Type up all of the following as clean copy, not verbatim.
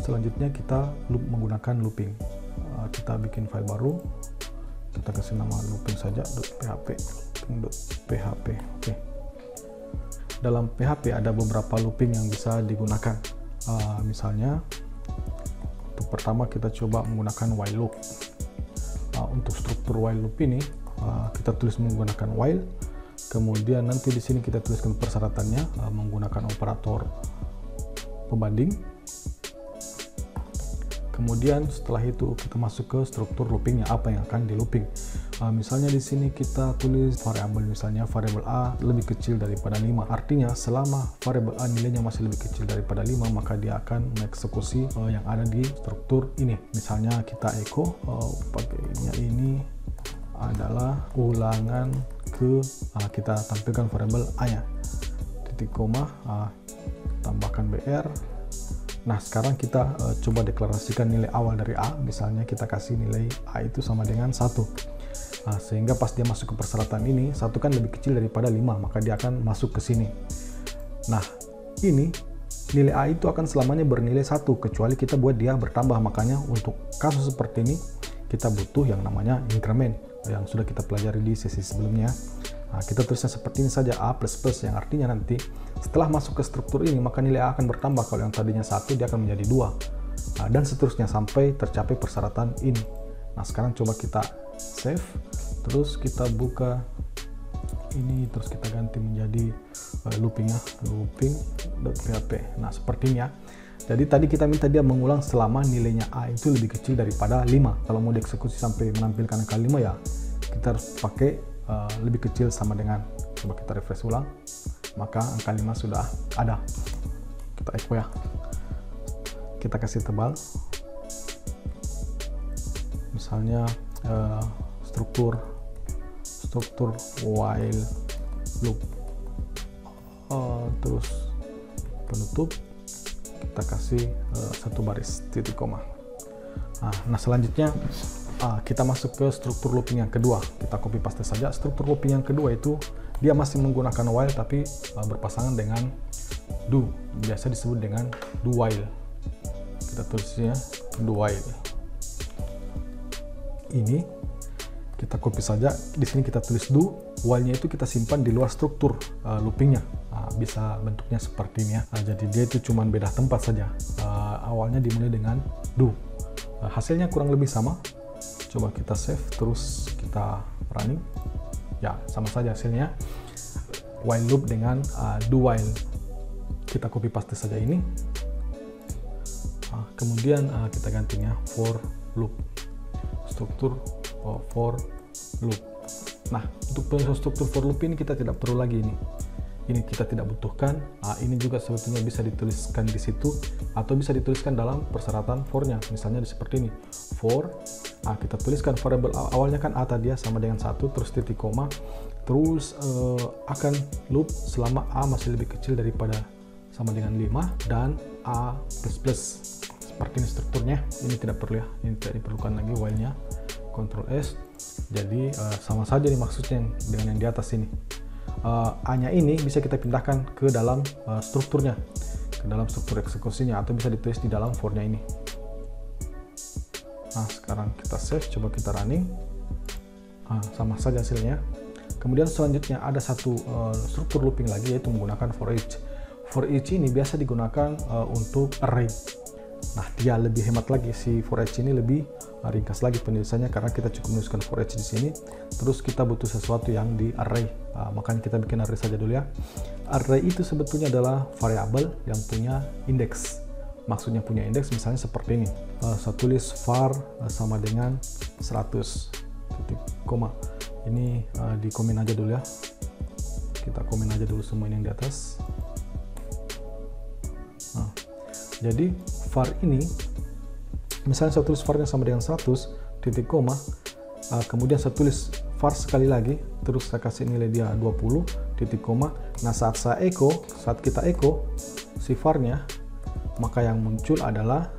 Selanjutnya kita menggunakan looping. Kita bikin file baru, kita kasih nama looping saja .php. Oke. Dalam PHP ada beberapa looping yang bisa digunakan. Misalnya untuk pertama kita coba menggunakan while loop. Untuk struktur while loop ini kita tulis menggunakan while, kemudian nanti di sini kita tuliskan persyaratannya menggunakan operator pembanding. Kemudian setelah itu kita masuk ke struktur loopingnya, apa yang akan di looping. Misalnya di sini kita tulis variabel, misalnya variabel A lebih kecil daripada 5. Artinya selama variabel A nilainya masih lebih kecil daripada 5, maka dia akan mengeksekusi yang ada di struktur ini. Misalnya kita echo, pakainya ini adalah ulangan ke, kita tampilkan variabel A-nya, titik koma, tambahkan BR. Nah, sekarang kita coba deklarasikan nilai awal dari A. Misalnya kita kasih nilai A itu sama dengan 1. Sehingga pas dia masuk ke persyaratan ini, 1 kan lebih kecil daripada 5, maka dia akan masuk ke sini. Nah, ini nilai A itu akan selamanya bernilai 1, kecuali kita buat dia bertambah. Makanya untuk kasus seperti ini, kita butuh yang namanya increment, yang sudah kita pelajari di sesi sebelumnya. Kita tulisnya seperti ini saja, A++, yang artinya nanti setelah masuk ke struktur ini, maka nilai A akan bertambah. Kalau yang tadinya 1, dia akan menjadi 2. Dan seterusnya sampai tercapai persyaratan ini. Nah, sekarang coba kita save, terus kita buka ini, terus kita ganti menjadi loopingnya, looping.php. Nah, seperti ini ya. Jadi tadi kita minta dia mengulang selama nilainya A itu lebih kecil daripada 5. Kalau mau dieksekusi sampai menampilkan angka 5 ya, kita harus pakai lebih kecil sama dengan, coba kita refresh ulang, maka angka 5 sudah ada. Kita echo ya, kita kasih tebal, misalnya struktur while loop, terus penutup kita kasih 1 baris, titik koma. Nah, selanjutnya kita masuk ke struktur looping yang kedua. Kita copy paste saja. Struktur looping yang kedua itu dia masih menggunakan while tapi berpasangan dengan do. Biasa disebut dengan do while. Kita tulisnya do while. Ini kita copy saja. Di sini kita tulis do, while-nya itu kita simpan di luar struktur loopingnya. Bisa bentuknya seperti ini ya. Jadi dia itu cuma beda tempat saja. Awalnya dimulai dengan do. Hasilnya kurang lebih sama. Coba kita save, terus kita running. Ya, sama saja hasilnya. While loop dengan do while. Kita copy paste saja ini. Kemudian kita gantinya for loop. Struktur for loop. Nah, untuk struktur for loop ini kita tidak perlu lagi ini. Ini kita tidak butuhkan. Ini juga sebetulnya bisa dituliskan di situ atau bisa dituliskan dalam persyaratan for-nya. Misalnya seperti ini. For, kita tuliskan variabel awalnya kan A tadi ya, sama dengan 1, terus titik koma, terus akan loop selama A masih lebih kecil daripada sama dengan 5 dan A++. Seperti ini strukturnya. Ini tidak perlu ya, ini tidak diperlukan lagi while-nya. Ctrl S. Jadi sama saja nih maksudnya dengan yang di atas ini. A-nya ini bisa kita pindahkan ke dalam strukturnya, ke dalam struktur eksekusinya, atau bisa ditulis di dalam for-nya ini. Nah, sekarang kita save, coba kita running. Sama saja hasilnya. Kemudian selanjutnya ada satu struktur looping lagi, yaitu menggunakan for each. For each ini biasa digunakan untuk array. Nah, dia lebih hemat lagi, si for each ini lebih ringkas lagi penulisannya karena kita cukup menuliskan for each di sini. Terus kita butuh sesuatu yang di array. Makanya kita bikin array saja dulu ya. Array itu sebetulnya adalah variabel yang punya indeks. Maksudnya punya indeks, misalnya seperti ini. Saya tulis var sama dengan 100 titik koma. Ini di komen aja dulu ya. Kita komen aja dulu semua ini yang di atas. Nah, jadi var ini, misalnya saya tulis var-nya sama dengan 100 titik koma, kemudian saya tulis var sekali lagi, terus saya kasih nilai dia 20 titik koma. Nah, saat kita echo si var-nya, maka yang muncul adalah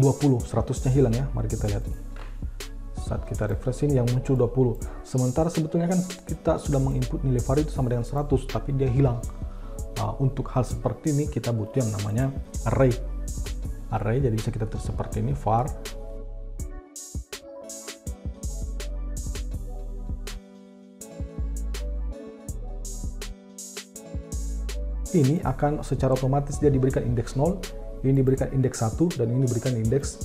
20, 100-nya hilang ya. Mari kita lihat. Saat kita refresh ini yang muncul 20. Sementara sebetulnya kan kita sudah menginput nilai var itu sama dengan 100, tapi dia hilang. Untuk hal seperti ini kita butuh yang namanya array. array, jadi bisa kita tulis seperti ini, var ini akan secara otomatis dia diberikan indeks 0, ini diberikan indeks 1, dan ini diberikan indeks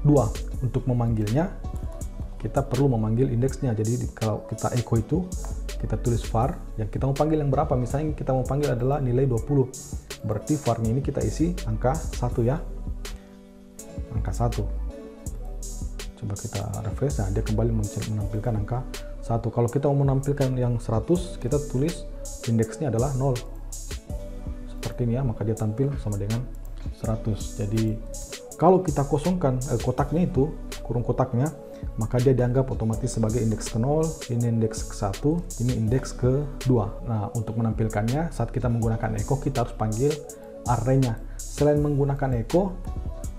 2. Untuk memanggilnya, kita perlu memanggil indeksnya. Jadi kalau kita echo itu, kita tulis var, yang kita mau panggil yang berapa. Misalnya kita mau panggil adalah nilai 20. Berarti var-nya ini kita isi angka 1 ya. Angka 1. Coba kita refresh, nah dia kembali menampilkan angka 1. Kalau kita mau menampilkan yang 100, kita tulis indeksnya adalah 0. Seperti ini ya, maka dia tampil sama dengan 100. Jadi kalau kita kosongkan kotaknya itu, kurung kotaknya, maka dia dianggap otomatis sebagai indeks ke-0, ini indeks ke-1, ini indeks ke-2. Nah, untuk menampilkannya, saat kita menggunakan echo, kita harus panggil array-nya. Selain menggunakan echo,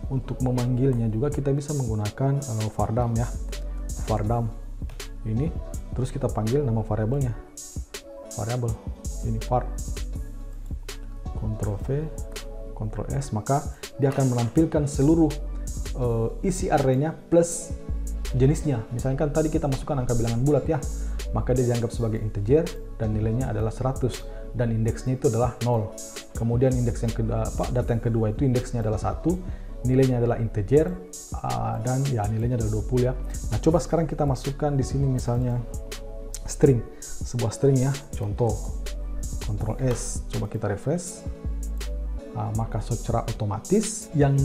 untuk memanggilnya juga kita bisa menggunakan vardam ya. Vardam ini, terus kita panggil nama variabelnya. Variabel, ini var. Ctrl V, Ctrl S, maka dia akan menampilkan seluruh isi array-nya plus jenisnya. Misalnya kan tadi kita masukkan angka bilangan bulat ya, maka dia dianggap sebagai integer dan nilainya adalah 100 dan indeksnya itu adalah 0. Kemudian indeks yang kedua, data yang kedua itu indeksnya adalah 1, nilainya adalah integer, dan ya nilainya adalah 20 ya. Nah, coba sekarang kita masukkan di sini misalnya string, sebuah string ya, contoh. Ctrl S, coba kita refresh. Maka secara otomatis yang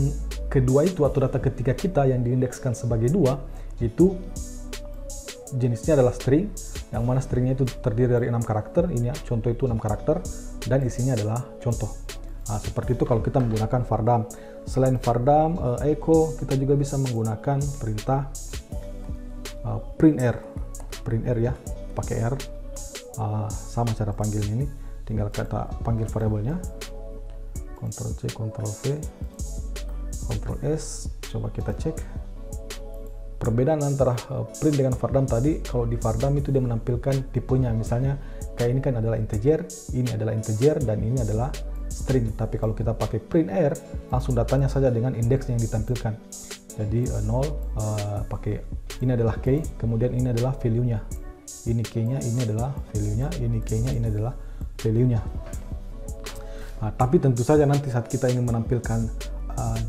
kedua itu atau data ketiga kita yang diindekskan sebagai 2 itu jenisnya adalah string, yang mana stringnya itu terdiri dari 6 karakter. Ini ya, contoh itu 6 karakter dan isinya adalah contoh. Seperti itu kalau kita menggunakan vardam. Selain vardam, echo, kita juga bisa menggunakan perintah printr ya, pakai r. Sama cara panggilnya ini, tinggal kita panggil variabelnya, Ctrl C, Ctrl V, Ctrl S. Coba kita cek perbedaan antara print dengan vardam tadi. Kalau di vardam itu dia menampilkan tipenya, misalnya kayak ini kan adalah integer, ini adalah integer, dan ini adalah string. Tapi kalau kita pakai printr, langsung datanya saja dengan indeks yang ditampilkan. Jadi 0, pakai ini adalah key, kemudian ini adalah value-nya. Ini key-nya, ini adalah value-nya, ini key-nya, ini adalah value-nya. Tapi tentu saja nanti saat kita ingin menampilkan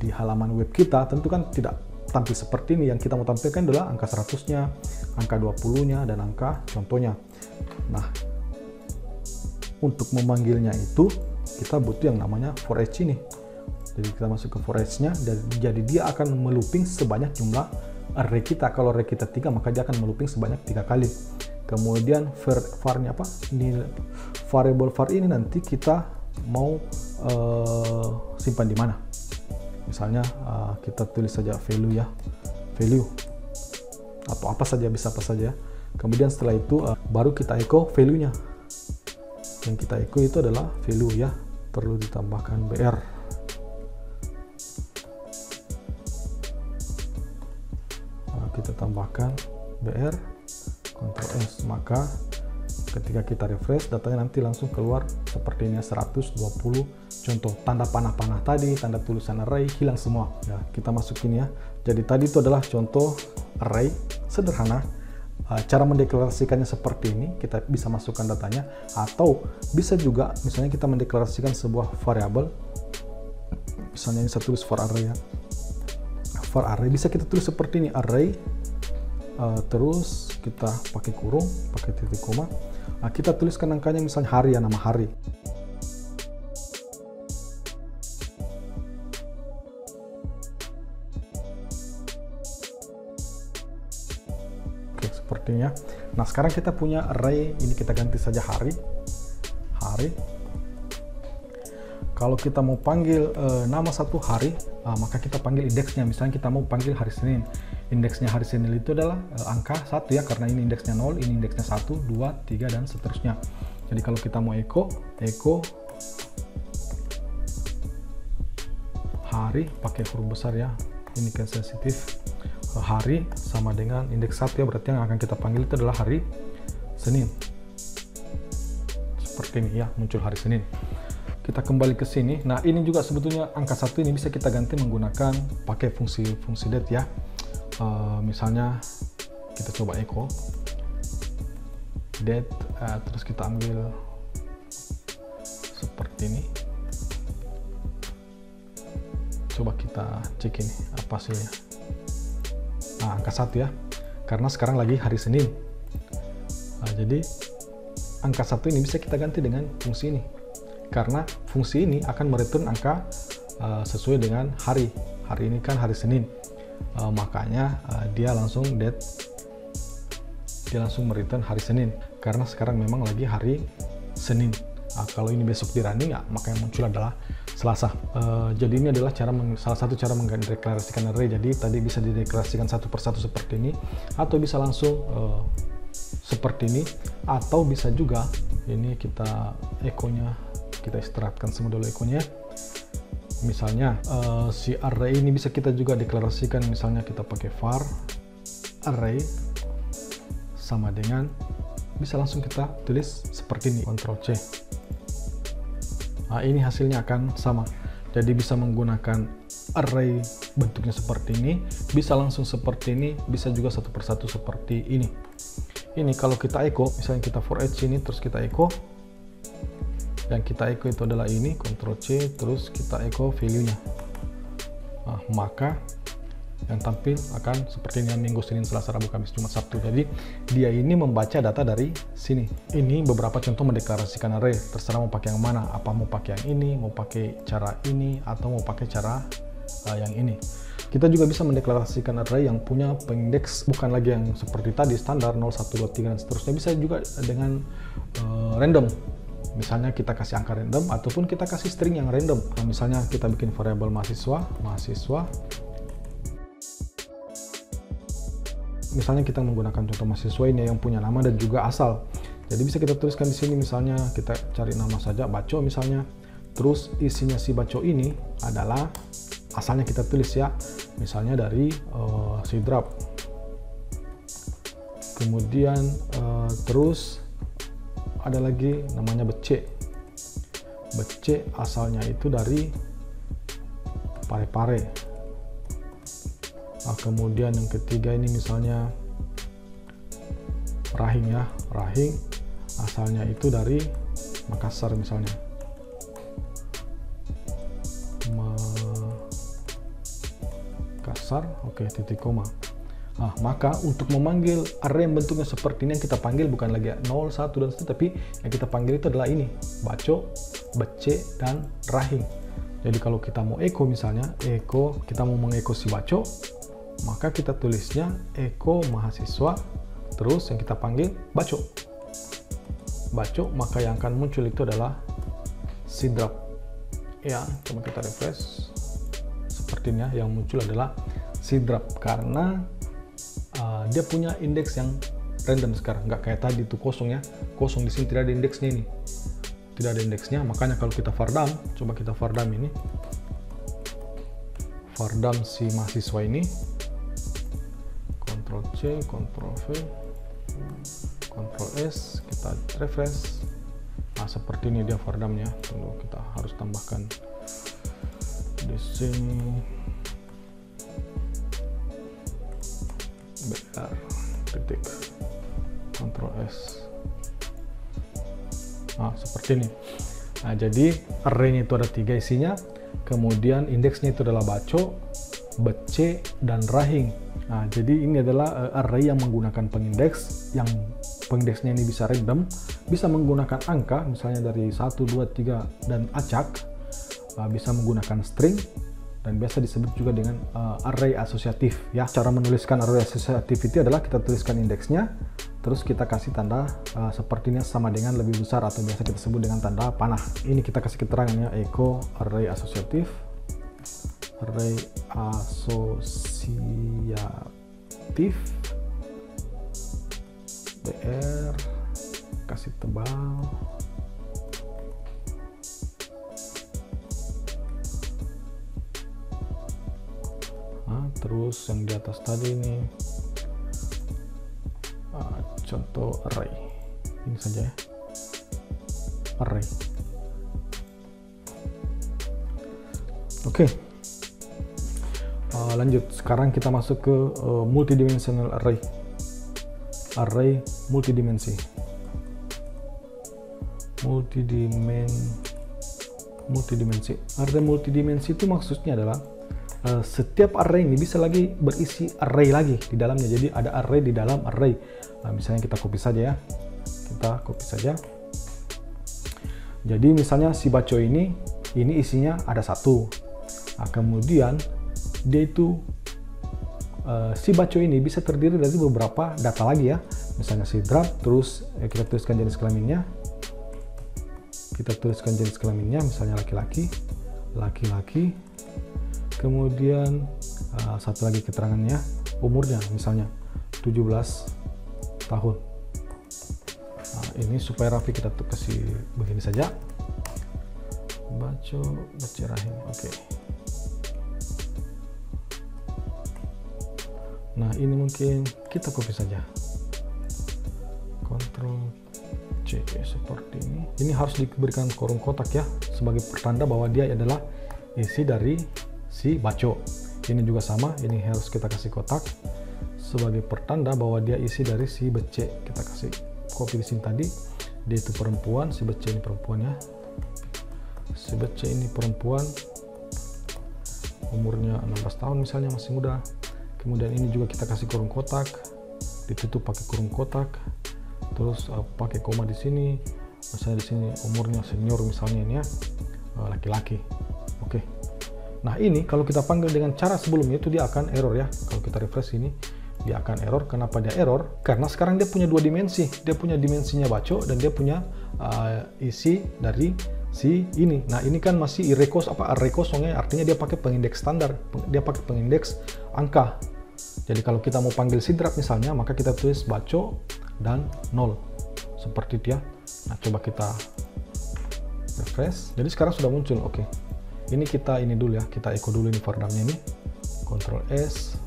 di halaman web kita, tentu kan tidak tampil seperti ini. Yang kita mau tampilkan adalah angka 100-nya, angka 20-nya, dan angka contohnya. Nah, untuk memanggilnya itu, kita butuh yang namanya for each ini. Jadi kita masuk ke for each-nya, jadi dia akan melooping sebanyak jumlah array kita. Kalau array kita 3, maka dia akan melooping sebanyak 3 kali. Kemudian var-nya apa? Ini variable var ini nanti kita mau simpan di mana. Misalnya kita tulis saja value ya, value atau apa saja, bisa apa saja. Kemudian setelah itu baru kita echo value-nya. Yang kita echo itu adalah value ya, perlu ditambahkan br. Kita tambahkan br, Ctrl S, maka ketika kita refresh, datanya nanti langsung keluar seperti ini, 120 contoh. Tanda panah-panah tadi, tanda tulisan array hilang semua ya. Kita masukin ya. Jadi tadi itu adalah contoh array sederhana. Cara mendeklarasikannya seperti ini, kita bisa masukkan datanya, atau bisa juga misalnya kita mendeklarasikan sebuah variabel. Misalnya ini saya tulis var array ya, var array bisa kita tulis seperti ini, array, terus kita pakai kurung, pakai titik koma. Kita tuliskan angkanya, misalnya hari ya, nama hari. Oke, sepertinya. Nah, sekarang kita punya array ini, kita ganti saja hari. Kalau kita mau panggil nama satu hari, maka kita panggil indeksnya. Misalnya kita mau panggil hari Senin. Indeksnya hari Senin itu adalah angka 1 ya, karena ini indeksnya 0, ini indeksnya 1, 2, 3, dan seterusnya. Jadi kalau kita mau echo hari, pakai huruf besar ya, ini kan sensitif. Hari sama dengan indeks 1 ya, berarti yang akan kita panggil itu adalah hari Senin. Seperti ini ya, muncul hari Senin. Kita kembali ke sini. Nah, ini juga sebetulnya angka 1 ini bisa kita ganti menggunakan pakai fungsi det ya. Misalnya kita coba echo det, terus kita ambil seperti ini. Coba kita cek ini apa hasilnya. Nah, angka 1 ya, karena sekarang lagi hari Senin. Nah, jadi angka 1 ini bisa kita ganti dengan fungsi ini, karena fungsi ini akan mereturn angka sesuai dengan hari. Hari ini kan hari Senin, makanya dia langsung det, dia langsung mereturn hari Senin, karena sekarang memang lagi hari Senin. Kalau ini besok di running, maka yang muncul adalah Selasa. Jadi ini adalah salah satu cara mendeklarasikan array. Jadi tadi bisa dideklarasikan satu persatu seperti ini, atau bisa langsung seperti ini, atau bisa juga ini kita echo-nya, kita istirahatkan semua dulu echo-nya. Misalnya si array ini bisa kita juga deklarasikan, misalnya kita pakai var array sama dengan, bisa langsung kita tulis seperti ini, Ctrl C. Nah, ini hasilnya akan sama. Jadi bisa menggunakan array bentuknya seperti ini, bisa langsung seperti ini, bisa juga satu persatu seperti ini. Ini kalau kita echo, misalnya kita for each ini, terus kita echo, yang kita echo itu adalah ini, Ctrl C, terus kita echo value-nya. Nah, maka yang tampil akan seperti ini, Minggu, Senin, Selasa, Rabu, Kamis, Jumat, Sabtu. Jadi dia ini membaca data dari sini. Ini beberapa contoh mendeklarasikan array. Terserah mau pakai yang mana, apa mau pakai yang ini, mau pakai cara ini, atau mau pakai cara yang ini. Kita juga bisa mendeklarasikan array yang punya pengindeks bukan lagi yang seperti tadi standar 0, 1, 2, 3 dan seterusnya. Bisa juga dengan random. Misalnya kita kasih angka random, ataupun kita kasih string yang random. Nah, misalnya kita bikin variabel mahasiswa. Misalnya kita menggunakan contoh mahasiswa ini yang punya nama dan juga asal. Jadi bisa kita tuliskan di sini, misalnya kita cari nama saja, Baco misalnya. Terus isinya si Baco ini adalah asalnya kita tulis ya, misalnya dari Sidrap. Kemudian terus ada lagi namanya Bece. Bece asalnya itu dari Parepare. Nah, kemudian yang ketiga ini misalnya Rahing ya, Rahing asalnya itu dari Makassar misalnya. Makassar, oke, titik koma. Nah, maka untuk memanggil array yang bentuknya seperti ini, yang kita panggil bukan lagi 0, 1 dan seterusnya, tapi yang kita panggil itu adalah ini, Baco, Bece, dan Rahing. Jadi kalau kita mau echo misalnya, echo, kita mau mengecho si Baco, maka kita tulisnya echo mahasiswa, terus yang kita panggil Baco. Baco, maka yang akan muncul itu adalah Sidrap. Ya, coba kita refresh. Seperti ini ya, yang muncul adalah Sidrap, karena dia punya indeks yang random sekarang, nggak kayak tadi itu kosong ya. Kosong di sini, tidak ada indeksnya ini. Tidak ada indeksnya, makanya kalau kita vardam, coba kita vardam ini. Vardam si mahasiswa ini. Ctrl C, Ctrl V, Ctrl S, kita refresh. Nah, seperti ini dia vardamnya. Tunggu, kita harus tambahkan di sini br titik Ctrl S. Nah, seperti ini. Nah, jadi array-nya itu ada 3 isinya, kemudian indeksnya itu adalah Baco, Bece, dan Rahing. Nah, jadi ini adalah array yang menggunakan pengindeks, yang pengindeksnya ini bisa random, bisa menggunakan angka, misalnya dari 1, 2, 3, dan acak, bisa menggunakan string, dan biasa disebut juga dengan array asosiatif. Ya, cara menuliskan array asosiatif itu adalah kita tuliskan indeksnya, terus kita kasih tanda sepertinya sama dengan lebih besar, atau biasa kita sebut dengan tanda panah. Ini kita kasih keterangannya, echo array asosiatif, array asosiatif br, kasih tebal, terus yang di atas tadi ini contoh array ini saja ya, array. Oke. Lanjut, sekarang kita masuk ke multidimensional array. Array multidimensi. Multidimensi. Array multidimensi itu maksudnya adalah setiap array ini bisa lagi berisi array lagi di dalamnya. Jadi ada array di dalam array. Nah, misalnya kita copy saja ya. Kita copy saja. Jadi misalnya si baco ini isinya ada 1. Nah, kemudian dia itu si baco ini bisa terdiri dari beberapa data lagi ya. Misalnya si drop, terus kita tuliskan jenis kelaminnya. Misalnya laki-laki. Kemudian satu lagi keterangannya, umurnya misalnya 17 tahun. Nah, ini supaya rapi kita tuh kasih begini saja. Baco rahim. Oke. Nah, ini mungkin kita copy saja. Ctrl C seperti ini. Ini harus diberikan kurung kotak ya, sebagai pertanda bahwa dia adalah isi dari si baco. Ini juga sama, ini harus kita kasih kotak sebagai pertanda bahwa dia isi dari si bece. Kita kasih copy di sini tadi. Dia itu perempuan, si bece ini perempuan ya. Si bece ini perempuan, umurnya 16 tahun misalnya, masih muda. Kemudian ini juga kita kasih kurung kotak, ditutup pakai kurung kotak, terus pakai koma di sini. Misalnya di sini umurnya senior misalnya ini ya, laki-laki. Oke. Nah, ini kalau kita panggil dengan cara sebelumnya itu dia akan error ya. Kalau kita refresh ini dia akan error. Kenapa dia error? Karena sekarang dia punya 2 dimensi. Dia punya dimensinya baco dan dia punya isi dari si ini. Nah, ini kan masih array kosong ya, artinya dia pakai pengindeks standar, dia pakai pengindeks angka. Jadi kalau kita mau panggil si drop misalnya, maka kita tulis baco dan 0 seperti itu ya. Nah, coba kita refresh. Jadi sekarang sudah muncul. Oke. Ini kita ini dulu ya, kita echo dulu ini fardamnya ini. Ctrl S.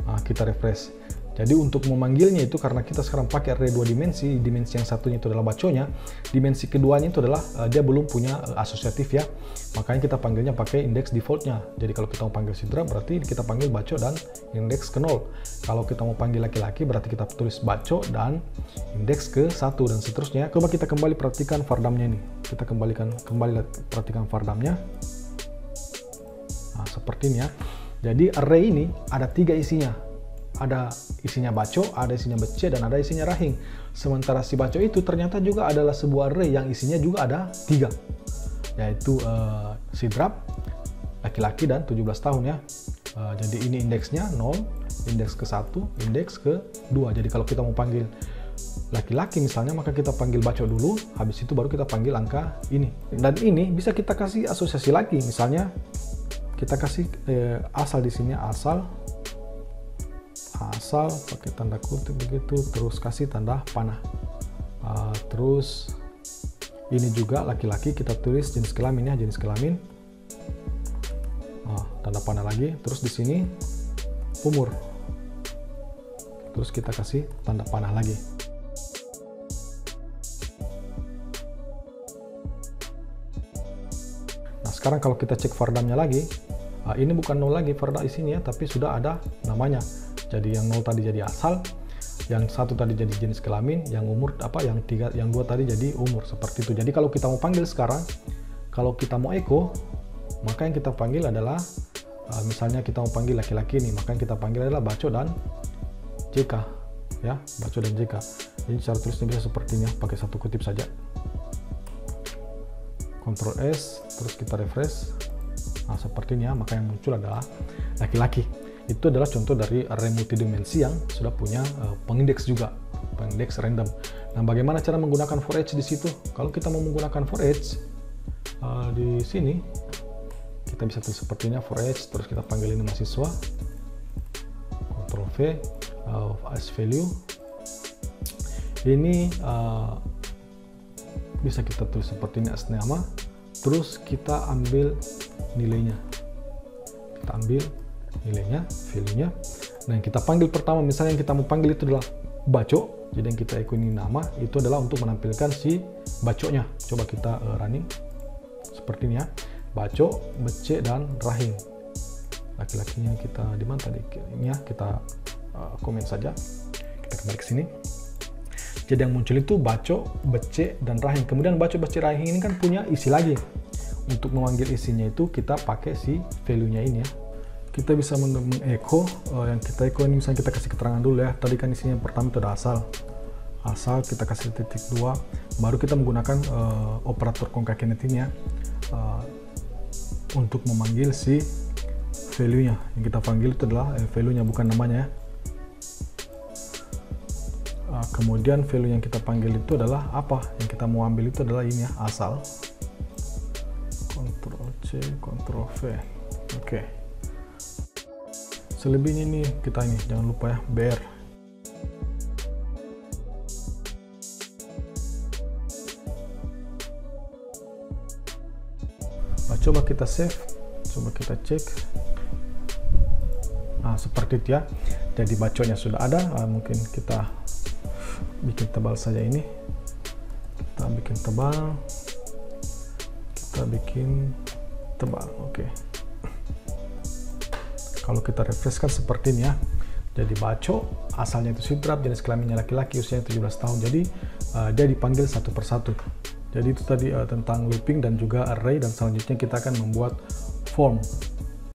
Nah, kita refresh. Jadi untuk memanggilnya itu karena kita sekarang pakai array 2 dimensi, dimensi yang satunya itu adalah baconya, dimensi keduanya itu adalah dia belum punya asosiatif ya. Makanya kita panggilnya pakai indeks defaultnya. Jadi kalau kita mau panggil si drop berarti kita panggil baco dan indeks ke 0. Kalau kita mau panggil laki-laki berarti kita tulis baco dan indeks ke 1 dan seterusnya. Coba kita kembali perhatikan fardamnya ini. Kita kembali perhatikan fardamnya. Nah, seperti ini ya. Jadi array ini ada 3 isinya. Ada isinya baco, ada isinya bece, dan ada isinya rahing. Sementara si baco itu ternyata juga adalah sebuah array yang isinya juga ada 3, yaitu si drop, laki-laki, dan 17 tahun ya. Jadi ini indeksnya 0, indeks ke 1, indeks ke 2. Jadi kalau kita mau panggil laki-laki misalnya, maka kita panggil baco dulu, habis itu baru kita panggil angka ini. Dan ini bisa kita kasih asosiasi lagi, misalnya kita kasih asal di sini, asal pakai tanda kutip begitu, terus kasih tanda panah. Terus ini juga laki-laki, kita tulis jenis kelamin ya, jenis kelamin. Tanda panah lagi, terus di sini umur, terus kita kasih tanda panah lagi. Nah, sekarang kalau kita cek fardamnya lagi, ini bukan 0 lagi farda isinya, tapi sudah ada namanya. Jadi yang 0 tadi jadi asal, yang 1 tadi jadi jenis kelamin, yang umur yang 2 tadi jadi umur, seperti itu. Jadi kalau kita mau panggil sekarang, kalau kita mau echo, maka yang kita panggil adalah misalnya kita mau panggil laki-laki nih, maka yang kita panggil adalah baco dan JK ya, baco dan JK. Jadi cara tulisnya bisa seperti ini ya, pakai satu kutip saja. Ctrl S, terus kita refresh. Nah, seperti ini ya, maka yang muncul adalah laki-laki. Itu adalah contoh dari array multidimensi yang sudah punya pengindeks juga, pengindeks random. Nah, bagaimana cara menggunakan for each di situ? Kalau kita mau menggunakan for each di sini, kita bisa tulis sepertinya for each, terus kita panggil ini mahasiswa, Ctrl V, as value. Ini bisa kita tulis seperti ini as nama, terus kita ambil nilainya. Kita ambil nilainya, value-nya. Nah, yang kita panggil pertama, misalnya yang kita mau panggil itu adalah baco, jadi yang kita echo ini nama, itu adalah untuk menampilkan si baconya. Coba kita running seperti ini ya. Baco, Bece, dan Rahim. Laki-lakinya kita di mana tadi? Ini ya, kita komen saja. Kita kembali ke sini. Jadi yang muncul itu Baco, Bece, dan Rahim. Kemudian Baco, Bece, Rahim ini kan punya isi lagi. Untuk memanggil isinya itu kita pakai si value-nya ini ya. Kita bisa mengecho, yang kita echo ini misalnya kita kasih keterangan dulu ya. Tadi kan isinya yang pertama itu ada asal. Asal kita kasih titik 2, baru kita menggunakan operator concatenate-nya untuk memanggil si value-nya. Yang kita panggil itu adalah value-nya, bukan namanya ya. Kemudian value yang kita panggil itu adalah apa? Yang kita mau ambil itu adalah ini ya, asal. Ctrl C, Ctrl V. Oke. Selebihnya ini kita ini jangan lupa ya, BR. Coba kita save, coba kita cek. Nah, seperti itu ya. Jadi baconya sudah ada. Mungkin kita bikin tebal saja ini. Kita bikin tebal. Kita bikin tebal. Oke. Kalau kita refresh kan seperti ini ya. Jadi baco, asalnya itu sidrap, jenis kelaminnya laki-laki, usianya 17 tahun. Jadi dia dipanggil satu persatu. Jadi itu tadi tentang looping dan juga array, dan selanjutnya kita akan membuat form.